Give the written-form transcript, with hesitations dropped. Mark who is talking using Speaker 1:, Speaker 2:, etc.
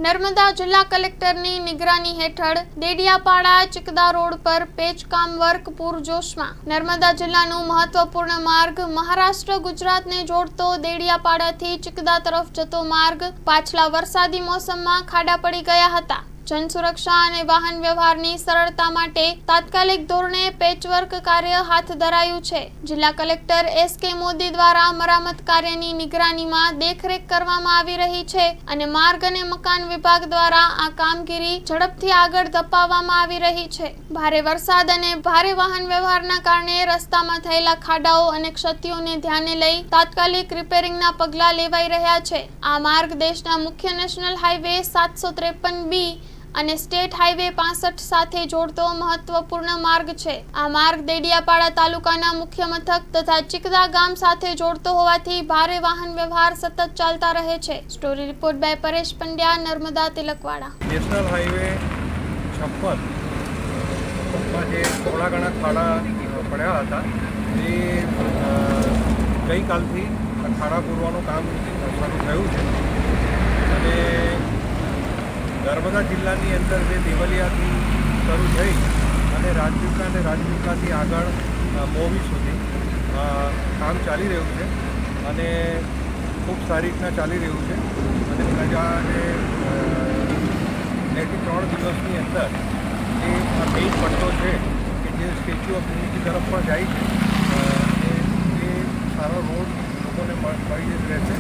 Speaker 1: નર્મદા જિલ્લા કલેક્ટરની નિગરાની હેઠળ દેડિયાપાડા ચિકદા રોડ પર પેચકામ વર્ક પૂરજોશમાં। નર્મદા જિલ્લાનું મહત્વપૂર્ણ માર્ગ મહારાષ્ટ્ર ગુજરાતને જોડતો દેડિયાપાડાથી ચિકદા તરફ જતો માર્ગ પાછલા વરસાદી મોસમમાં ખાડા પડી ગયા હતા। જનસુરક્ષા અને વાહન વ્યવહારની સરળતા માટે તાત્કાલિક ધોરણે પેચવર્ક કાર્ય હાથ ધરાયું છે। જિલ્લા કલેક્ટર એસ.કે. મોદી દ્વારા મરામત કાર્યની નિગરાનીમાં દેખરેખ કરવામાં આવી રહી છે અને માર્ગ અને મકાન વિભાગ દ્વારા આ કામગીરી ઝડપથી આગળ ધપાવવામાં આવી રહી છે। ભારે વરસાદ અને ભારે વાહન વ્યવહારના કારણે રસ્તામાં થયેલા ખાડાઓ અને ક્ષતિઓને ધ્યાને લઈ તાત્કાલિક રિપેરિંગના પગલાં લેવાઈ રહ્યા છે। આ માર્ગ દેશના મુખ્ય નેશનલ હાઈવે 753B અને સ્ટેટ હાઈવે 65 સાથે જોડતો મહત્વપૂર્ણ માર્ગ છે। આ માર્ગ દેડિયાપાડા તાલુકાના મુખ્ય મથક તથા ચિકદા ગામ સાથે જોડતો હોવાથી ભારે વાહન વ્યવહાર સતત ચાલતા રહે છે। Story report by Paresh Pandya, Narmada Tilakwada.
Speaker 2: National highway 56 માં જે થોડા ઘણા ખાડા પડ્યા હતા એ ગઈકાલથી ખાડા પૂરવાનું કામ શરૂ થયું છે અને નર્મદા જિલ્લાની અંદર જે દેવલિયાથી શરૂ થઈ અને રાજપીપળાથી આગળ મોવી સુધી કામ ચાલી રહ્યું છે અને ખૂબ સારી રીતના ચાલી રહ્યું છે અને પ્રજાને 2 થી 3 દિવસની અંદર જે આ મેઇન પટ્ટો છે કે જે સ્ટેચ્યુ ઓફ યુનિટી તરફ પણ જાય છે એ સારો રોડ લોકોને મળી જ રહેશે।